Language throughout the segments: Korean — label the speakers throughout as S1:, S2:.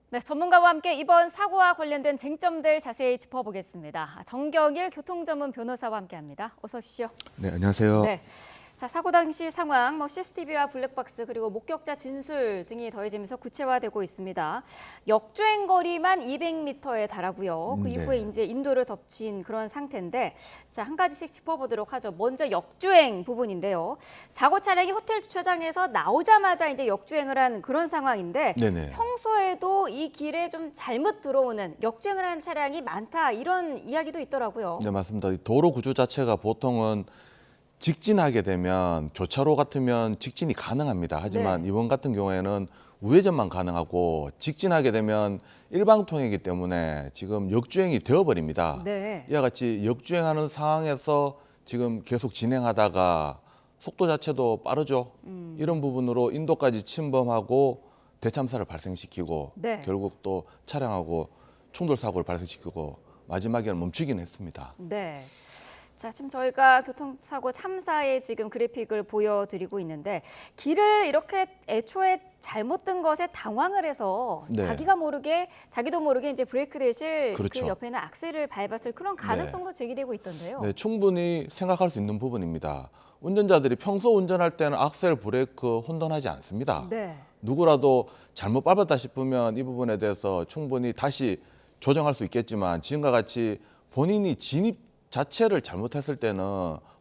S1: 네, 전문가와 함께 이번 사고와 관련된 쟁점들 자세히 짚어보겠습니다. 정경일 교통전문 변호사와 함께합니다. 어서 오십시오.
S2: 네, 안녕하세요.
S1: 네. 자, 사고 당시 상황, CCTV와 블랙박스 그리고 목격자 진술 등이 더해지면서 구체화되고 있습니다. 역주행 거리만 200m에 달하고요. 그 이후에 이제 인도를 덮친 그런 상태인데, 자, 한 가지씩 짚어보도록 하죠. 먼저 역주행 부분인데요. 사고 차량이 호텔 주차장에서 나오자마자 이제 역주행을 한 그런 상황인데,
S2: 네네.
S1: 평소에도 이 길에 좀 잘못 들어오는 역주행을 한 차량이 많다 이런 이야기도 있더라고요.
S2: 네, 맞습니다. 이 도로 구조 자체가 보통은 직진하게 되면 교차로 같으면 직진이 가능합니다. 하지만
S1: 네.
S2: 이번 같은 경우에는 우회전만 가능하고 직진하게 되면 일방통행이기 때문에 지금 역주행이 되어버립니다.
S1: 네.
S2: 이와 같이 역주행하는 상황에서 지금 계속 진행하다가 속도 자체도 빠르죠. 이런 부분으로 인도까지 침범하고 대참사를 발생시키고
S1: 네.
S2: 결국 또 차량하고 충돌 사고를 발생시키고 마지막에는 멈추긴 했습니다.
S1: 네. 자, 지금 저희가 교통사고 참사의 지금 그래픽을 보여드리고 있는데 길을 이렇게 애초에 잘못 든 것에 당황을 해서
S2: 네.
S1: 자기도 모르게 이제 브레이크 대실
S2: 그렇죠.
S1: 그 옆에는 악셀을 밟았을 그런 가능성도 제기되고 있던데요.
S2: 네, 충분히 생각할 수 있는 부분입니다. 운전자들이 평소 운전할 때는 악셀, 브레이크 혼돈하지 않습니다.
S1: 네.
S2: 누구라도 잘못 밟았다 싶으면 이 부분에 대해서 충분히 다시 조정할 수 있겠지만 지금과 같이 본인이 진입 자체를 잘못했을 때는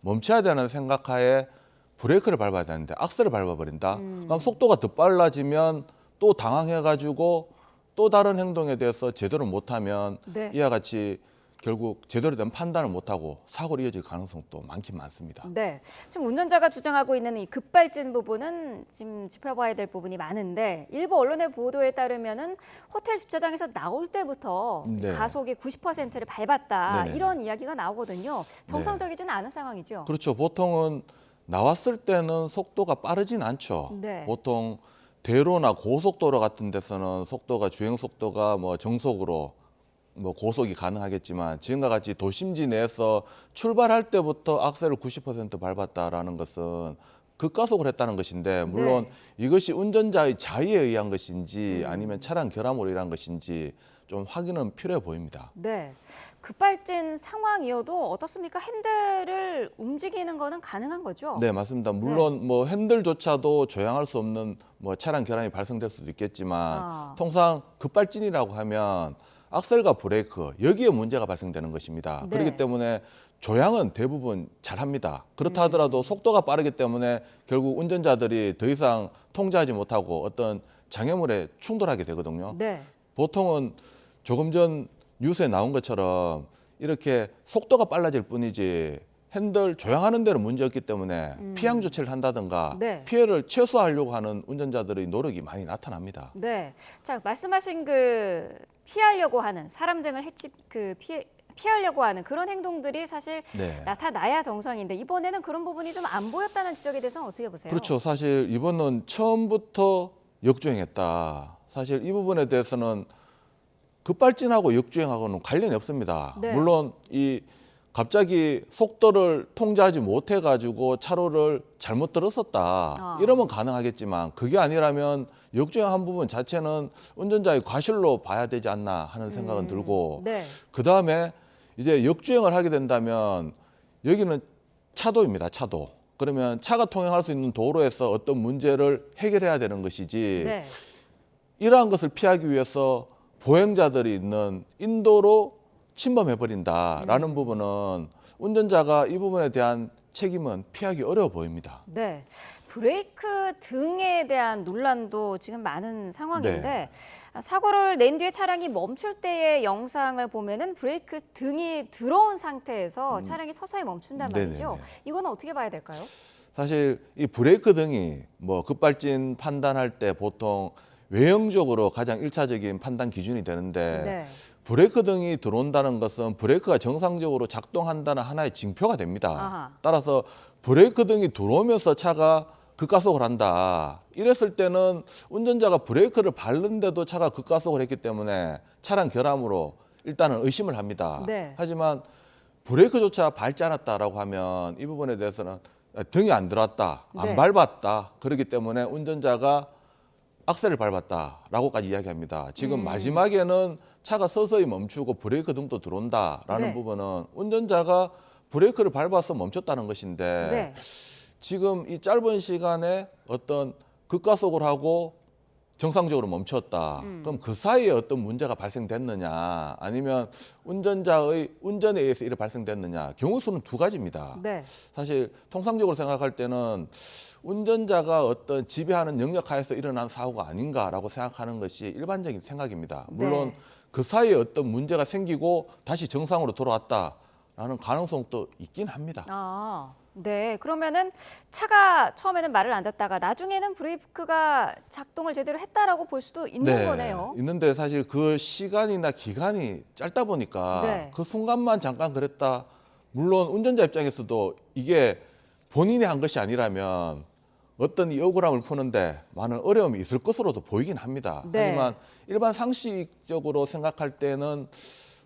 S2: 멈춰야 되는 생각하에 브레이크를 밟아야 되는데 악셀을 밟아버린다. 그럼 속도가 더 빨라지면 또 당황해가지고 또 다른 행동에 대해서 제대로 못하면
S1: 네.
S2: 이와 같이 결국 제대로 된 판단을 못하고 사고로 이어질 가능성도 많긴 많습니다.
S1: 네, 지금 운전자가 주장하고 있는 이 급발진 부분은 지금 짚어봐야 될 부분이 많은데 일부 언론의 보도에 따르면은 호텔 주차장에서 나올 때부터
S2: 네.
S1: 가속의 90%를 밟았다
S2: 네네.
S1: 이런 이야기가 나오거든요. 정상적이지는 않은 상황이죠.
S2: 그렇죠. 보통은 나왔을 때는 속도가 빠르진 않죠.
S1: 네.
S2: 보통 대로나 고속도로 같은 데서는 속도가 주행 속도가 뭐 정속으로 뭐 고속이 가능하겠지만 지금과 같이 도심지 내에서 출발할 때부터 악셀을 90% 밟았다라는 것은 급가속을 했다는 것인데 물론
S1: 네.
S2: 이것이 운전자의 자의에 의한 것인지 아니면 차량 결함으로 인한 것인지 좀 확인은 필요해 보입니다.
S1: 네, 급발진 상황이어도 어떻습니까? 핸들을 움직이는 거는 가능한 거죠?
S2: 네, 맞습니다. 물론 뭐 핸들조차도 조향할 수 없는 뭐 차량 결함이 발생될 수도 있겠지만 통상 급발진이라고 하면 악셀과 브레이크 여기에 문제가 발생되는 것입니다.
S1: 네.
S2: 그렇기 때문에 조향은 대부분 잘합니다. 그렇다 하더라도 속도가 빠르기 때문에 결국 운전자들이 더 이상 통제하지 못하고 어떤 장애물에 충돌하게 되거든요.
S1: 네.
S2: 보통은 조금 전 뉴스에 나온 것처럼 이렇게 속도가 빨라질 뿐이지 핸들 조향하는 데는 문제였기 때문에 피항 조치를 한다든가
S1: 네.
S2: 피해를 최소화하려고 하는 운전자들의 노력이 많이 나타납니다.
S1: 네. 자, 말씀하신 그 피하려고 하는 사람 등을 피하려고 하는 그런 행동들이 사실
S2: 네.
S1: 나타나야 정상인데 이번에는 그런 부분이 좀 안 보였다는 지적에 대해서는 어떻게 보세요?
S2: 그렇죠. 사실 이번은 처음부터 역주행했다. 사실 이 부분에 대해서는 급발진하고 역주행하고는 관련이 없습니다.
S1: 네.
S2: 물론 이 갑자기 속도를 통제하지 못해 가지고 차로를 잘못 들었었다. 이러면 가능하겠지만 그게 아니라면 역주행한 부분 자체는 운전자의 과실로 봐야 되지 않나 하는 생각은 들고
S1: 네.
S2: 그다음에 이제 역주행을 하게 된다면 여기는 차도입니다. 차도. 그러면 차가 통행할 수 있는 도로에서 어떤 문제를 해결해야 되는 것이지
S1: 네.
S2: 이러한 것을 피하기 위해서 보행자들이 있는 인도로 침범해버린다라는 부분은 운전자가 이 부분에 대한 책임은 피하기 어려워 보입니다.
S1: 네. 브레이크 등에 대한 논란도 지금 많은 상황인데 사고를 낸 뒤에 차량이 멈출 때의 영상을 보면은 브레이크 등이 들어온 상태에서 차량이 서서히 멈춘단 말이죠.
S2: 네네네.
S1: 이거는 어떻게 봐야 될까요?
S2: 사실 이 브레이크 등이 뭐 급발진 판단할 때 보통 외형적으로 가장 일차적인 판단 기준이 되는데
S1: 네.
S2: 브레이크 등이 들어온다는 것은 브레이크가 정상적으로 작동한다는 하나의 징표가 됩니다.
S1: 아하.
S2: 따라서 브레이크 등이 들어오면서 차가 급가속을 한다. 이랬을 때는 운전자가 브레이크를 밟는데도 차가 급가속을 했기 때문에 차량 결함으로 일단은 의심을 합니다.
S1: 네.
S2: 하지만 브레이크조차 밟지 않았다라고 하면 이 부분에 대해서는 등이 안 들어왔다, 안
S1: 네.
S2: 밟았다. 그렇기 때문에 운전자가 악셀을 밟았다라고까지 이야기합니다. 지금 마지막에는 차가 서서히 멈추고 브레이크 등도 들어온다라는
S1: 네.
S2: 부분은 운전자가 브레이크를 밟아서 멈췄다는 것인데
S1: 네.
S2: 지금 이 짧은 시간에 어떤 급가속을 하고 정상적으로 멈췄다. 그럼 그 사이에 어떤 문제가 발생됐느냐, 아니면 운전자의 운전에 의해서 이래 발생됐느냐. 경우 수는 두 가지입니다.
S1: 네.
S2: 사실 통상적으로 생각할 때는 운전자가 어떤 지배하는 영역 하에서 일어난 사고가 아닌가라고 생각하는 것이 일반적인 생각입니다. 물론
S1: 네.
S2: 그 사이에 어떤 문제가 생기고 다시 정상으로 돌아왔다라는 가능성도 있긴 합니다.
S1: 아, 네. 그러면은 차가 처음에는 말을 안 듣다가 나중에는 브레이크가 작동을 제대로 했다라고 볼 수도 있는 거네요.
S2: 있는데 사실 그 시간이나 기간이 짧다 보니까
S1: 네.
S2: 그 순간만 잠깐 그랬다. 물론 운전자 입장에서도 이게 본인이 한 것이 아니라면 어떤 이 억울함을 푸는데 많은 어려움이 있을 것으로도 보이긴 합니다.
S1: 네.
S2: 하지만 일반 상식적으로 생각할 때는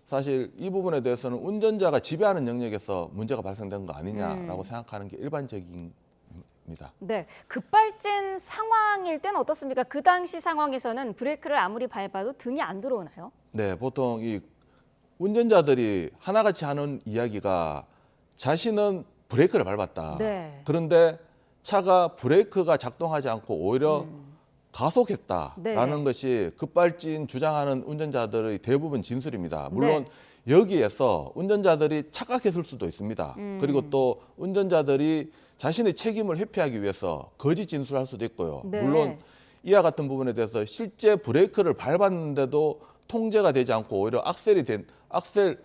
S2: 사실 이 부분에 대해서는 운전자가 지배하는 영역에서 문제가 발생된 거 아니냐라고 생각하는 게 일반적입니다.
S1: 네. 급발진 상황일 때는 어떻습니까? 그 당시 상황에서는 브레이크를 아무리 밟아도 등이 안 들어오나요?
S2: 네, 보통 이 운전자들이 하나같이 하는 이야기가 자신은 브레이크를 밟았다.
S1: 네.
S2: 그런데 차가 브레이크가 작동하지 않고 오히려 가속했다라는
S1: 네.
S2: 것이 급발진 주장하는 운전자들의 대부분 진술입니다. 물론 여기에서 운전자들이 착각했을 수도 있습니다. 그리고 또 운전자들이 자신의 책임을 회피하기 위해서 거짓 진술할 수도 있고요.
S1: 네.
S2: 물론 이와 같은 부분에 대해서 실제 브레이크를 밟았는데도 통제가 되지 않고 오히려 악셀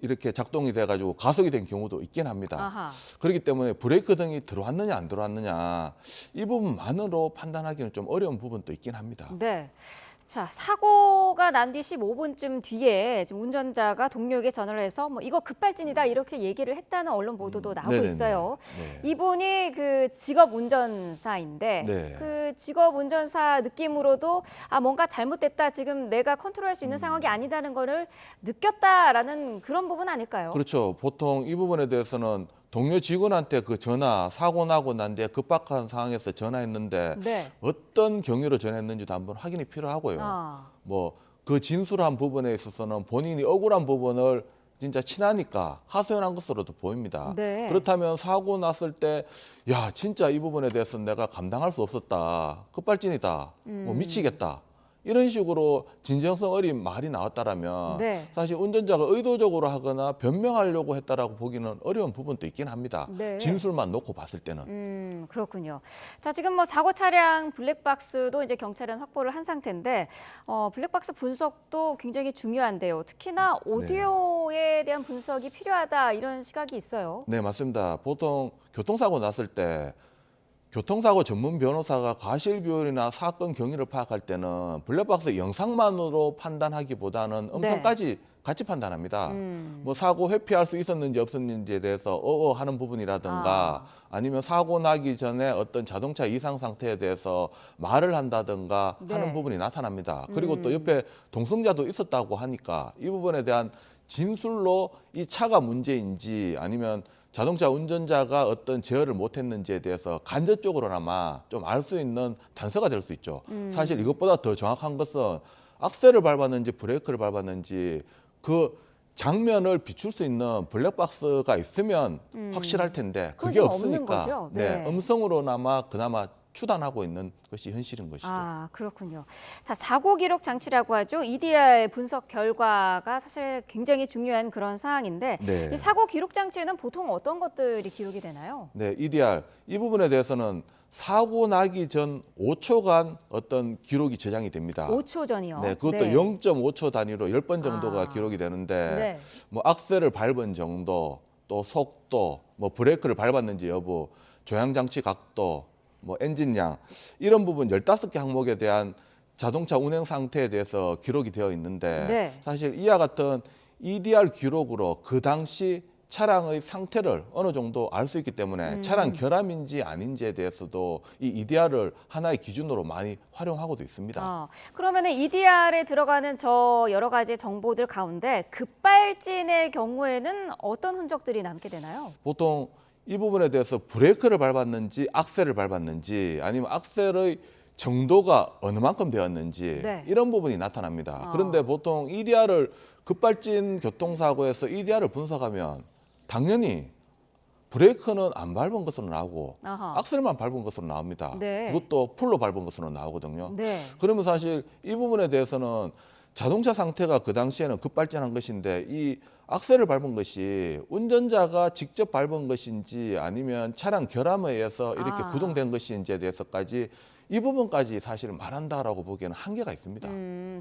S2: 이렇게 작동이 돼가지고 가속이 된 경우도 있긴 합니다.
S1: 아하.
S2: 그렇기 때문에 브레이크 등이 들어왔느냐 안 들어왔느냐 이 부분만으로 판단하기는 좀 어려운 부분도 있긴 합니다.
S1: 네. 자, 사고가 난 뒤 15분쯤 뒤에 지금 운전자가 동료에게 전화를 해서 뭐 이거 급발진이다 이렇게 얘기를 했다는 언론 보도도 나오고
S2: 네네네.
S1: 있어요.
S2: 네.
S1: 이분이 그 직업 운전사인데
S2: 네.
S1: 그 직업 운전사 느낌으로도 아 뭔가 잘못됐다 지금 내가 컨트롤할 수 있는 상황이 아니다는 거를 느꼈다라는 그런 부분 아닐까요?
S2: 그렇죠. 보통 이 부분에 대해서는 동료 직원한테 그 전화 사고 나고 난 뒤에 급박한 상황에서 전화했는데
S1: 네.
S2: 어떤 경위로 전화했는지도 한번 확인이 필요하고요.
S1: 아.
S2: 뭐 그 진술한 부분에 있어서는 본인이 억울한 부분을 진짜 친하니까 하소연한 것으로도 보입니다.
S1: 네.
S2: 그렇다면 사고 났을 때 야 진짜 이 부분에 대해서 내가 감당할 수 없었다. 급발진이다. 뭐 미치겠다. 이런 식으로 진정성 어린 말이 나왔다라면
S1: 네.
S2: 사실 운전자가 의도적으로 하거나 변명하려고 했다라고 보기는 어려운 부분도 있긴 합니다.
S1: 네.
S2: 진술만 놓고 봤을 때는.
S1: 그렇군요. 자, 지금 뭐 사고 차량 블랙박스도 이제 경찰은 확보를 한 상태인데 블랙박스 분석도 굉장히 중요한데요. 특히나 오디오에 대한 분석이 필요하다 이런 시각이 있어요.
S2: 네, 맞습니다. 보통 교통사고 났을 때 교통사고 전문 변호사가 과실 비율이나 사건 경위를 파악할 때는 블랙박스 영상만으로 판단하기보다는 음성까지 같이 판단합니다. 뭐 사고 회피할 수 있었는지 없었는지에 대해서 하는 부분이라든가 아니면 사고 나기 전에 어떤 자동차 이상 상태에 대해서 말을 한다든가 하는 부분이 나타납니다. 그리고 또 옆에 동승자도 있었다고 하니까 이 부분에 대한 진술로 이 차가 문제인지 아니면 자동차 운전자가 어떤 제어를 못했는지에 대해서 간접적으로나마 좀 알 수 있는 단서가 될 수 있죠. 사실 이것보다 더 정확한 것은 악셀을 밟았는지 브레이크를 밟았는지 그 장면을 비출 수 있는 블랙박스가 있으면 확실할 텐데
S1: 그건
S2: 그게
S1: 좀 없는
S2: 없으니까
S1: 거죠?
S2: 네,
S1: 네.
S2: 음성으로나마 그나마 추단하고 있는 것이 현실인 것이죠.
S1: 아, 그렇군요. 자, 사고 기록 장치라고 하죠. EDR 분석 결과가 사실 굉장히 중요한 그런 사항인데
S2: 네.
S1: 이 사고 기록 장치에는 보통 어떤 것들이 기록이 되나요?
S2: 네, EDR 이 부분에 대해서는 사고 나기 전 5초간 어떤 기록이 저장이 됩니다.
S1: 5초 전이요.
S2: 네, 그것도
S1: 네.
S2: 0.5초 단위로 10번 정도가
S1: 아.
S2: 기록이 되는데
S1: 네.
S2: 뭐 악셀을 밟은 정도, 또 속도, 뭐 브레이크를 밟았는지 여부, 조향 장치 각도, 뭐 엔진량 이런 부분 15개 항목에 대한 자동차 운행 상태에 대해서 기록이 되어 있는데
S1: 네.
S2: 사실 이와 같은 EDR 기록으로 그 당시 차량의 상태를 어느 정도 알 수 있기 때문에 차량 결함인지 아닌지에 대해서도 이 EDR을 하나의 기준으로 많이 활용하고도 있습니다.
S1: 그러면 EDR에 들어가는 저 여러 가지 정보들 가운데 급발진의 경우에는 어떤 흔적들이 남게 되나요?
S2: 보통 이 부분에 대해서 브레이크를 밟았는지 악셀을 밟았는지 아니면 악셀의 정도가 어느 만큼 되었는지
S1: 네.
S2: 이런 부분이 나타납니다. 그런데 보통 EDR을 급발진 교통사고에서 EDR을 분석하면 당연히 브레이크는 안 밟은 것으로 나오고
S1: 아하.
S2: 악셀만 밟은 것으로 나옵니다.
S1: 네.
S2: 그것도 풀로 밟은 것으로 나오거든요.
S1: 네.
S2: 그러면 사실 이 부분에 대해서는 자동차 상태가 그 당시에는 급발진한 것인데 이 악셀을 밟은 것이 운전자가 직접 밟은 것인지 아니면 차량 결함에 의해서 이렇게 구동된 것인지에 대해서까지 이 부분까지 사실 말한다라고 보기에는 한계가 있습니다.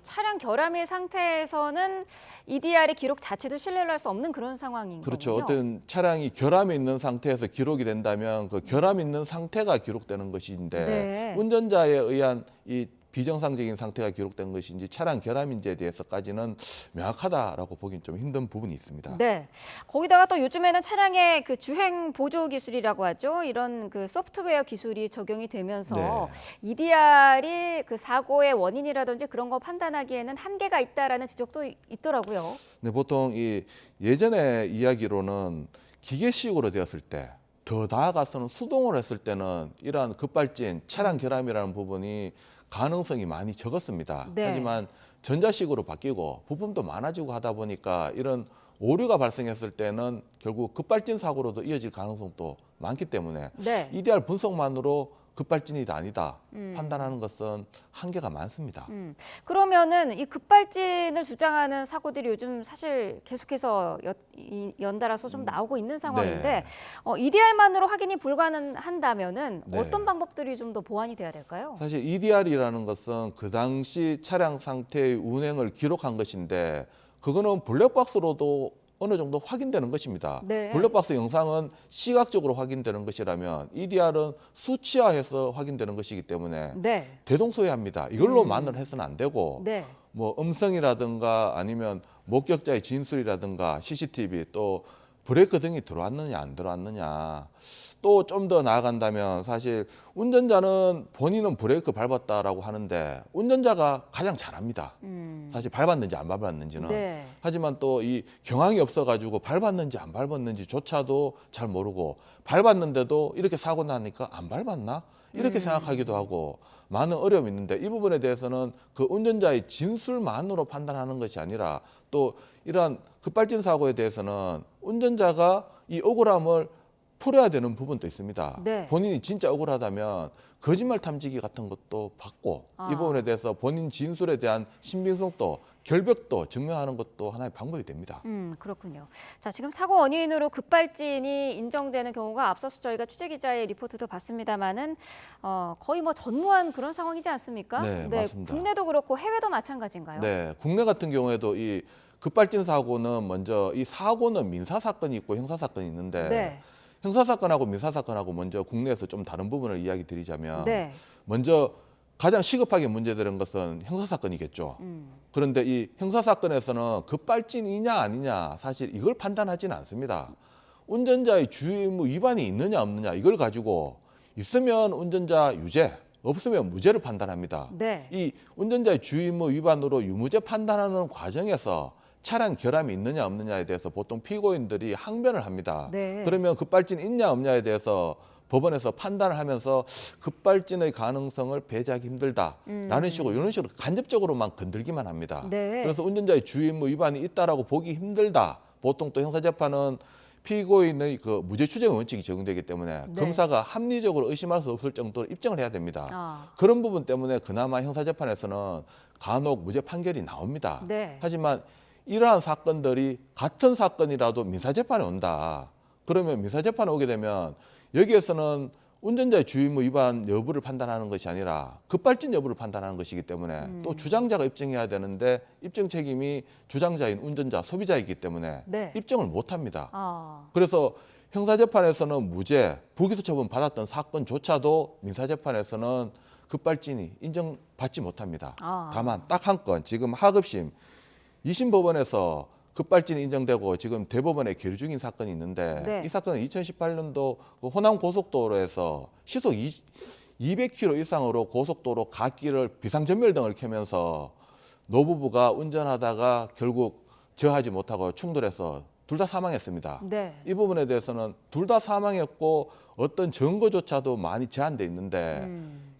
S1: 차량 결함일 상태에서는 EDR의 기록 자체도 신뢰를 할 수 없는 그런 상황인
S2: 그렇죠.
S1: 거군요.
S2: 어떤 차량이 결함이 있는 상태에서 기록이 된다면 그 결함이 있는 상태가 기록되는 것인데
S1: 네.
S2: 운전자에 의한 이 비정상적인 상태가 기록된 것인지 차량 결함인지에 대해서까지는 명확하다라고 보기는 좀 힘든 부분이 있습니다.
S1: 네. 거기다가 또 요즘에는 차량의 그 주행 보조 기술이라고 하죠. 이런 그 소프트웨어 기술이 적용이 되면서
S2: 네.
S1: EDR이 그 사고의 원인이라든지 그런 거 판단하기에는 한계가 있다라는 지적도 있더라고요.
S2: 네, 보통 이 예전의 이야기로는 기계식으로 되었을 때 더 나아가서는 수동으로 했을 때는 이러한 급발진, 차량 결함이라는 부분이 가능성이 많이 적었습니다.
S1: 네.
S2: 하지만 전자식으로 바뀌고 부품도 많아지고 하다 보니까 이런 오류가 발생했을 때는 결국 급발진 사고로도 이어질 가능성도 많기 때문에
S1: 네.
S2: EDR 분석만으로 급발진이다 아니다 판단하는 것은 한계가 많습니다.
S1: 그러면은 이 급발진을 주장하는 사고들이 요즘 사실 계속해서 연달아서 좀 나오고 있는 상황인데
S2: 네.
S1: EDR만으로 확인이 불가능한다면은
S2: 네.
S1: 어떤 방법들이 좀 더 보완이 돼야 될까요?
S2: 사실 EDR이라는 것은 그 당시 차량 상태의 운행을 기록한 것인데 그거는 블랙박스로도 어느 정도 확인되는 것입니다.
S1: 네.
S2: 블랙박스 영상은 시각적으로 확인되는 것이라면 EDR은 수치화해서 확인되는 것이기 때문에
S1: 네.
S2: 대동소이합니다. 이걸로만을 해서는 안 되고
S1: 네.
S2: 뭐 음성이라든가 아니면 목격자의 진술이라든가 CCTV 또 브레이크 등이 들어왔느냐 안 들어왔느냐 또 좀 더 나아간다면 사실 운전자는 본인은 브레이크 밟았다라고 하는데 운전자가 가장 잘 압니다. 사실 밟았는지 안 밟았는지는.
S1: 네.
S2: 하지만 또 이 경황이 없어가지고 밟았는지 안 밟았는지조차도 잘 모르고 밟았는데도 이렇게 사고 나니까 안 밟았나? 이렇게 생각하기도 하고 많은 어려움이 있는데 이 부분에 대해서는 그 운전자의 진술만으로 판단하는 것이 아니라 또 이러한 급발진 사고에 대해서는 운전자가 이 억울함을 풀어야 되는 부분도 있습니다.
S1: 네.
S2: 본인이 진짜 억울하다면 거짓말 탐지기 같은 것도 받고 이 부분에 대해서 본인 진술에 대한 신빙성도 결벽도 증명하는 것도 하나의 방법이 됩니다.
S1: 그렇군요. 자, 지금 사고 원인으로 급발진이 인정되는 경우가 앞서서 저희가 취재 기자의 리포트도 봤습니다만은 거의 뭐 전무한 그런 상황이지 않습니까?
S2: 네, 맞습니다.
S1: 국내도 그렇고 해외도 마찬가지인가요?
S2: 네, 국내 같은 경우에도 이 급발진 사고는 먼저 이 사고는 민사 사건이 있고 형사 사건이 있는데
S1: 네.
S2: 형사 사건하고 민사 사건하고 먼저 국내에서 좀 다른 부분을 이야기 드리자면
S1: 네.
S2: 먼저 가장 시급하게 문제되는 것은 형사 사건이겠죠. 그런데 이 형사 사건에서는 급발진이냐 아니냐 사실 이걸 판단하지는 않습니다. 운전자의 주의 의무 위반이 있느냐 없느냐 이걸 가지고 있으면 운전자 유죄, 없으면 무죄를 판단합니다.
S1: 네.
S2: 이 운전자의 주의 의무 위반으로 유무죄 판단하는 과정에서 차량 결함이 있느냐 없느냐에 대해서 보통 피고인들이 항변을 합니다.
S1: 네.
S2: 그러면 급발진 있냐 없냐에 대해서 법원에서 판단을 하면서 급발진의 가능성을 배제하기 힘들다라는 식으로 이런 식으로 간접적으로만 건들기만 합니다.
S1: 네.
S2: 그래서 운전자의 주의 의무 위반이 있다라고 보기 힘들다. 보통 또 형사재판은 피고인의 그 무죄 추정 원칙이 적용되기 때문에
S1: 네.
S2: 검사가 합리적으로 의심할 수 없을 정도로 입증을 해야 됩니다.
S1: 아.
S2: 그런 부분 때문에 그나마 형사재판에서는 간혹 무죄 판결이 나옵니다.
S1: 네.
S2: 하지만 이러한 사건들이 같은 사건이라도 민사재판에 온다. 그러면 민사재판에 오게 되면 여기에서는 운전자의 주의의무 위반 여부를 판단하는 것이 아니라 급발진 여부를 판단하는 것이기 때문에 또 주장자가 입증해야 되는데 입증 책임이 주장자인 운전자, 소비자이기 때문에
S1: 네.
S2: 입증을 못합니다.
S1: 아.
S2: 그래서 형사재판에서는 무죄, 불기소 처분 받았던 사건조차도 민사재판에서는 급발진이 인정받지 못합니다.
S1: 아.
S2: 다만 딱 한 건 지금 하급심 2심 법원에서 급발진이 인정되고 지금 대법원에 계류 중인 사건이 있는데
S1: 네.
S2: 이 사건은 2018년도 그 호남 고속도로에서 시속 200km 이상으로 고속도로 갓길을 비상전멸등을 켜면서 노부부가 운전하다가 결국 저하지 못하고 충돌해서 둘 다 사망했습니다.
S1: 네.
S2: 이 부분에 대해서는 둘 다 사망했고 어떤 증거조차도 많이 제한돼 있는데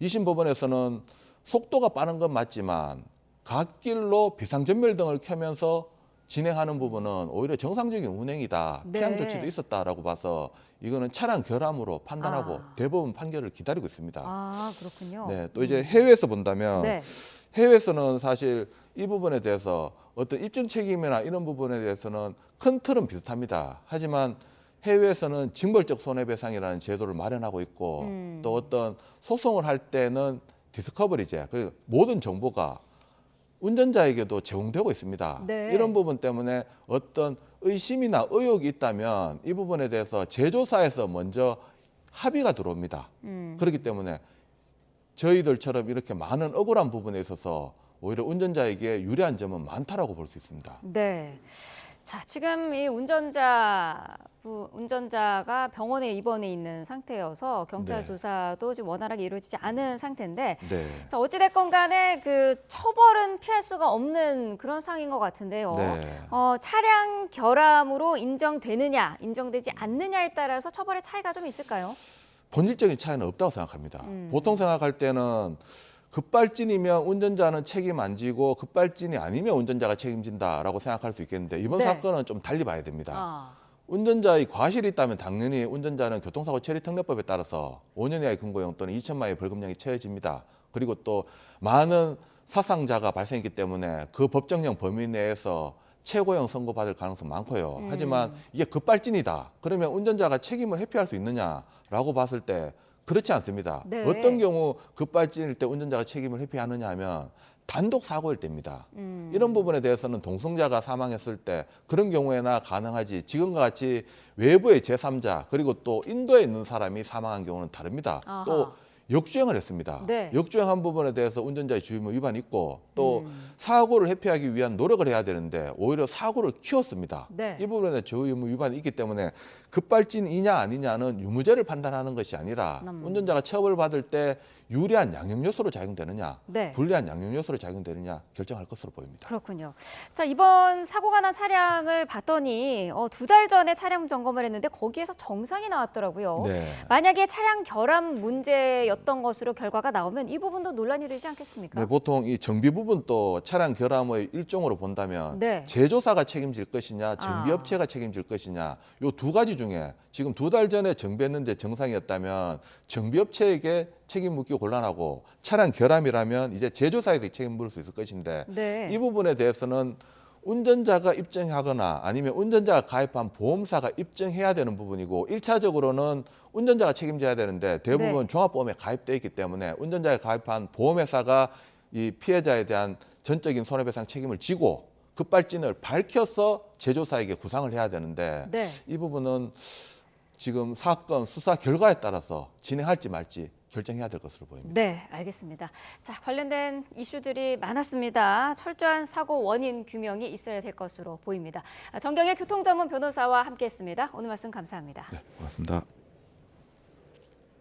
S2: 2심 법원에서는 속도가 빠른 건 맞지만 갓길로 비상전멸 등을 켜면서 진행하는 부분은 오히려 정상적인 운행이다.
S1: 네.
S2: 피한 조치도 있었다라고 봐서 이거는 차량 결함으로 판단하고 대법원 판결을 기다리고 있습니다.
S1: 아, 그렇군요.
S2: 네, 또 이제 해외에서 본다면
S1: 네.
S2: 해외에서는 사실 이 부분에 대해서 어떤 입증 책임이나 이런 부분에 대해서는 큰 틀은 비슷합니다. 하지만 해외에서는 징벌적 손해배상이라는 제도를 마련하고 있고 또 어떤 소송을 할 때는 디스커버리제, 그리고 모든 정보가 운전자에게도 제공되고 있습니다.
S1: 네.
S2: 이런 부분 때문에 어떤 의심이나 의혹이 있다면 이 부분에 대해서 제조사에서 먼저 합의가 들어옵니다. 그렇기 때문에 저희들처럼 이렇게 많은 억울한 부분에 있어서 오히려 운전자에게 유리한 점은 많다라고 볼 수 있습니다.
S1: 네. 자, 지금 이 운전자가 병원에 입원해 있는 상태여서 경찰
S2: 네.
S1: 조사도 지금 원활하게 이루어지지 않은 상태인데,
S2: 네.
S1: 자, 어찌됐건 간에 그 처벌은 피할 수가 없는 그런 상황인 것 같은데요.
S2: 네.
S1: 차량 결함으로 인정되느냐, 인정되지 않느냐에 따라서 처벌의 차이가 좀 있을까요?
S2: 본질적인 차이는 없다고 생각합니다. 보통 생각할 때는 급발진이면 운전자는 책임 안 지고 급발진이 아니면 운전자가 책임진다라고 생각할 수 있겠는데 이번
S1: 네.
S2: 사건은 좀 달리 봐야 됩니다.
S1: 아,
S2: 운전자의 과실이 있다면 당연히 운전자는 교통사고 처리특례법에 따라서 5년 이하의 금고형 또는 2천만 원의 벌금형이 처해집니다. 그리고 또 많은 사상자가 발생했기 때문에 그 법정형 범위 내에서 최고형 선고받을 가능성 많고요. 하지만 이게 급발진이다. 그러면 운전자가 책임을 회피할 수 있느냐라고 봤을 때 그렇지 않습니다.
S1: 네.
S2: 어떤 경우 급발진일 때 운전자가 책임을 회피하느냐 하면 단독 사고일 때입니다. 이런 부분에 대해서는 동승자가 사망했을 때 그런 경우에나 가능하지 지금과 같이 외부의 제3자 그리고 또 인도에 있는 사람이 사망한 경우는 다릅니다.
S1: 아하.
S2: 또 역주행을 했습니다.
S1: 네.
S2: 역주행한 부분에 대해서 운전자의 주의무 위반이 있고 또 사고를 회피하기 위한 노력을 해야 되는데 오히려 사고를 키웠습니다.
S1: 네.
S2: 이 부분에 주의무 위반이 있기 때문에 급발진이냐 아니냐는 유무죄를 판단하는 것이 아니라 운전자가 처벌받을 때 유리한 양형 요소로 작용되느냐,
S1: 네.
S2: 불리한 양형 요소로 작용되느냐 결정할 것으로 보입니다.
S1: 그렇군요. 자, 이번 사고가 난 차량을 봤더니 2달 전에 차량 점검을 했는데 거기에서 정상이 나왔더라고요.
S2: 네.
S1: 만약에 차량 결함 문제였던 것으로 결과가 나오면 이 부분도 논란이 되지 않겠습니까?
S2: 네, 보통 이 정비 부분도 차량 결함의 일종으로 본다면
S1: 네.
S2: 제조사가 책임질 것이냐, 정비업체가 책임질 것이냐, 요 두 가지 중에 지금 2달 전에 정비했는데 정상이었다면 정비업체에게 책임 묻기 곤란하고 차량 결함이라면 이제 제조사에게 책임 물을 수 있을 것인데
S1: 네.
S2: 이 부분에 대해서는 운전자가 입증하거나 아니면 운전자가 가입한 보험사가 입증해야 되는 부분이고 1차적으로는 운전자가 책임져야 되는데 대부분
S1: 네.
S2: 종합보험에 가입돼 있기 때문에 운전자가 가입한 보험회사가 이 피해자에 대한 전적인 손해배상 책임을 지고 급발진을 밝혀서 제조사에게 구상을 해야 되는데
S1: 네.
S2: 이 부분은 지금 사건 수사 결과에 따라서 진행할지 말지 결정해야 될 것으로 보입니다.
S1: 네, 알겠습니다. 자, 관련된 이슈들이 많았습니다. 철저한 사고 원인 규명이 있어야 될 것으로 보입니다. 정경의 교통전문 변호사와 함께했습니다. 오늘 말씀 감사합니다.
S2: 네, 고맙습니다.